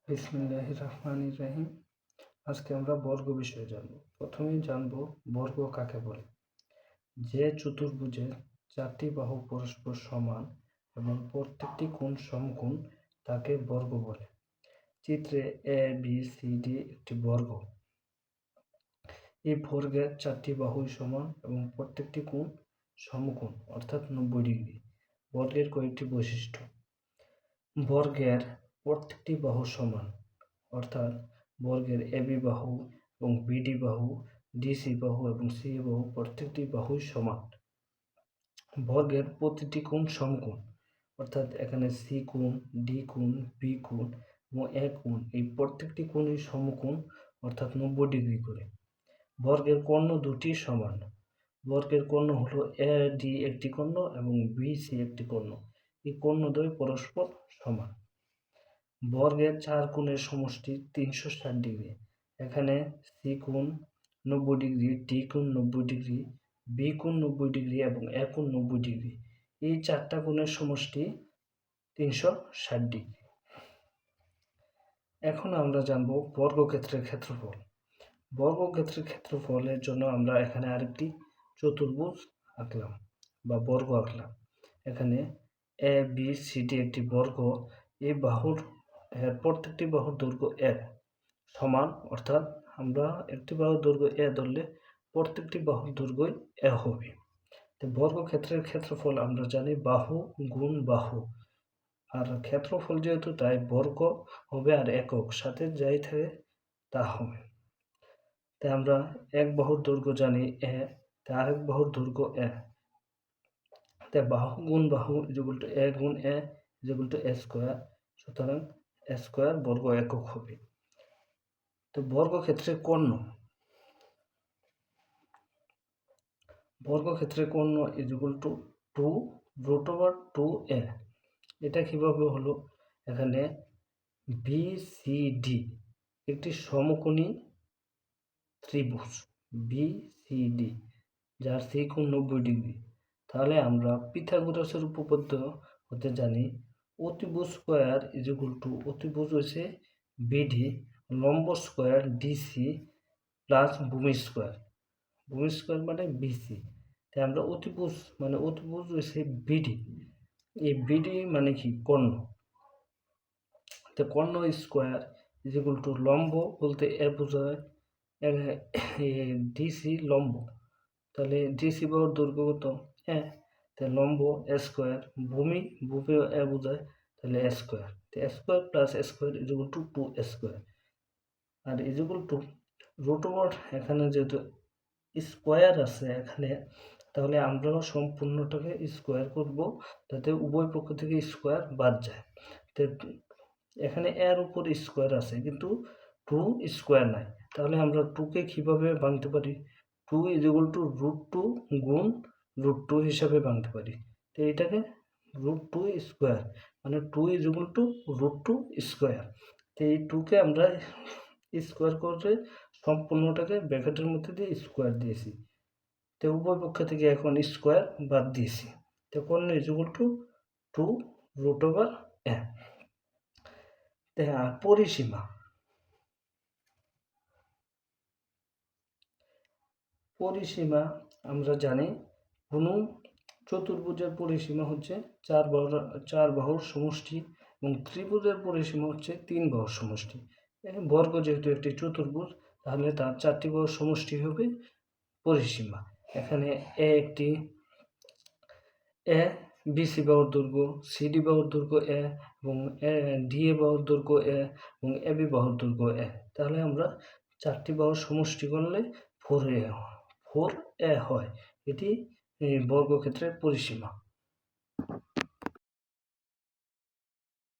বিসমিল্লাহির রহমানির রহিম। আজকে আমরা বর্গ বিষয়ে জানব। প্রথমেই জানব বর্গ কাকে বলে। যে চতুর্ভুজের চারটি বাহু পরস্পর সমান এবং প্রত্যেকটি কোণ সমকোণ তাকে বর্গ বলে। চিত্রে এ বি সি ডি একটি বর্গ। এই বর্গের চারটি বাহুই সমান এবং প্রত্যেকটি কোণ সমকোণ অর্থাৎ 90 ডিগ্রি। বর্গের কয়েকটি বৈশিষ্ট্য। বর্গের প্রত্যেকটি বাহু সমান, অর্থাৎ বর্গের এবি বাহু এবং বিডি বাহু, ডিসি বাহু এবং সি বাহু প্রত্যেকটি বাহুই সমান। বর্গের প্রতিটি কোণ সমকোণ, অর্থাৎ এখানে সি কোণ, ডি কোণ, বি কোণ এবং এ কোণ, এই প্রত্যেকটি কোণই সমকোণ অর্থাৎ 90 ডিগ্রি করে। বর্গের কর্ণ দুটি সমান। বর্গের কর্ণ হলো এ ডি একটি কর্ণ এবং বি সি একটি কর্ণ। এই কর্ণদ্বয় পরস্পর সমান। বর্গের চার কোণের সমষ্টি 360 ডিগ্রি। এখানে সি কোণ 90 ডিগ্রি, ডি কোণ 90 ডিগ্রি, বি কোণ 90 ডিগ্রি এবং এ কোণ 90 ডিগ্রি। এই চারটা কোণের সমষ্টি 360 ডিগ্রি। এখন আমরা জানব বর্গক্ষেত্রের ক্ষেত্রফল। বর্গক্ষেত্রের ক্ষেত্রফলের জন্য আমরা এখানে আরেকটি চতুর্ভুজ আঁকলাম বা বর্গ আঁকলাম। এখানে এ বি সি ডি একটি বর্গ। এই বাহুর প্রত্যেকটি বাহুর দৈর্ঘ্য এ সমান, অর্থাৎ আমরা একটি বাহুর দৈর্ঘ্য এ ধরলে প্রত্যেকটি বাহুর দৈর্ঘ্যই এ হবে। তো বর্গক্ষেত্রের ক্ষেত্রফল আমরা জানি বাহু গুণ বাহু, আর ক্ষেত্রফল যেহেতু তাই বর্গ হবে আর একক সাথে যাই থাকে তা হবে। তাই আমরা এক বাহুর দৈর্ঘ্য জানি এ, তাই আরেক বাহুর দৈর্ঘ্য এ। তাই বাহু গুণ বাহু ইকুয়াল টু এ গুণ এ ইকুয়াল টু এ স্কোয়ার। সুতরাং এ স্কোয়ার বর্গ একক হবে। তো বর্গক্ষেত্রের কর্ণ, বর্গক্ষেত্রের কর্ণ ইকুয়াল টু 2√2a। এটা কিভাবে হলো? এখানে বিসিডি একটি সমকোণী ত্রিভুজ বিসিডি, যার সি কোণ 90 ডিগ্রি। তাহলে আমরা পিথাগোরাসের উপপাদ্য হতে জানি অতিভুজ স্কোয়ার ইকুয়াল টু, অতিভুজ হচ্ছে বিডি লম্ব স্কোয়ার ডিসি প্লাস ভূমি স্কোয়ার। ভূমি স্কোয়ার মানে বিসি। তাই আমরা অতিভুজ মানে অতিভুজ হচ্ছে বিডি। এই বিডি মানে কি? কর্ণ। তো কর্ণ স্কোয়ার ইকুয়াল টু লম্ব বলতে এ বোঝায়, ডিসি লম্ব। তাহলে ডিসি বাহুর দৈর্ঘ্য কত? এ। তাই লম্ব এ স্কোয়ার, ভূমি এ বোঝায়, তাহলে এ স্কোয়ার। তো A square plus A square equal to 2 square. আর ইকুয়াল টু √, এখানে যেহেতু স্কোয়ার আছে এখানে, তাহলে আমরাও সম্পূর্ণটাকে স্কোয়ার করব, যাতে উভয় পক্ষ থেকে স্কোয়ার বাদ যায়। তো এখানে এর উপর স্কোয়ার আছে কিন্তু 2 স্কোয়ার নাই, তাহলে আমরা 2কে কীভাবে ভাঙতে পারি? 2 ইকুয়াল টু √2 গুণ √2 হিসাবে ভাঙতে পারি। তো এটাকে √2 স্কোয়ার মানে 2 ইকুয়াল টু √2 স্কোয়ার। তো এই 2কে আমরা স্কোয়ার করে সম্পূর্ণটাকে ব্র্যাকেটের মধ্যে দিয়ে স্কোয়ার দিয়েছি। তো উভয় পক্ষ থেকে এখন স্কোয়ার বাদ দিয়েছি। তো কর্ণ ইকুয়াল টু 2√a। পরিসীমা, পরিসীমা আমরা জানি কোনো চতুর্ভুজের পরিসীমা হচ্ছে 4 বাহুর সমষ্টি এবং ত্রিভুজের পরিসীমা হচ্ছে 3 বাহুর সমষ্টি। বর্গ যেহেতু একটি চতুর্ভুজ, তাহলে তার 4টি বাহুর সমষ্টি হবে পরিসীমা। এখানে এ বিসি বাহুর দৈর্ঘ্য, সিডি বাহুর দৈর্ঘ্য এ এবং ডিএ বাহুর দৈর্ঘ্য এ এবং এবি বাহুর দৈর্ঘ্য এ। তাহলে আমরা 4টি বাহুর সমষ্টি করলে 4a হয়। এটি বর্গক্ষেত্রের পরিসীমা।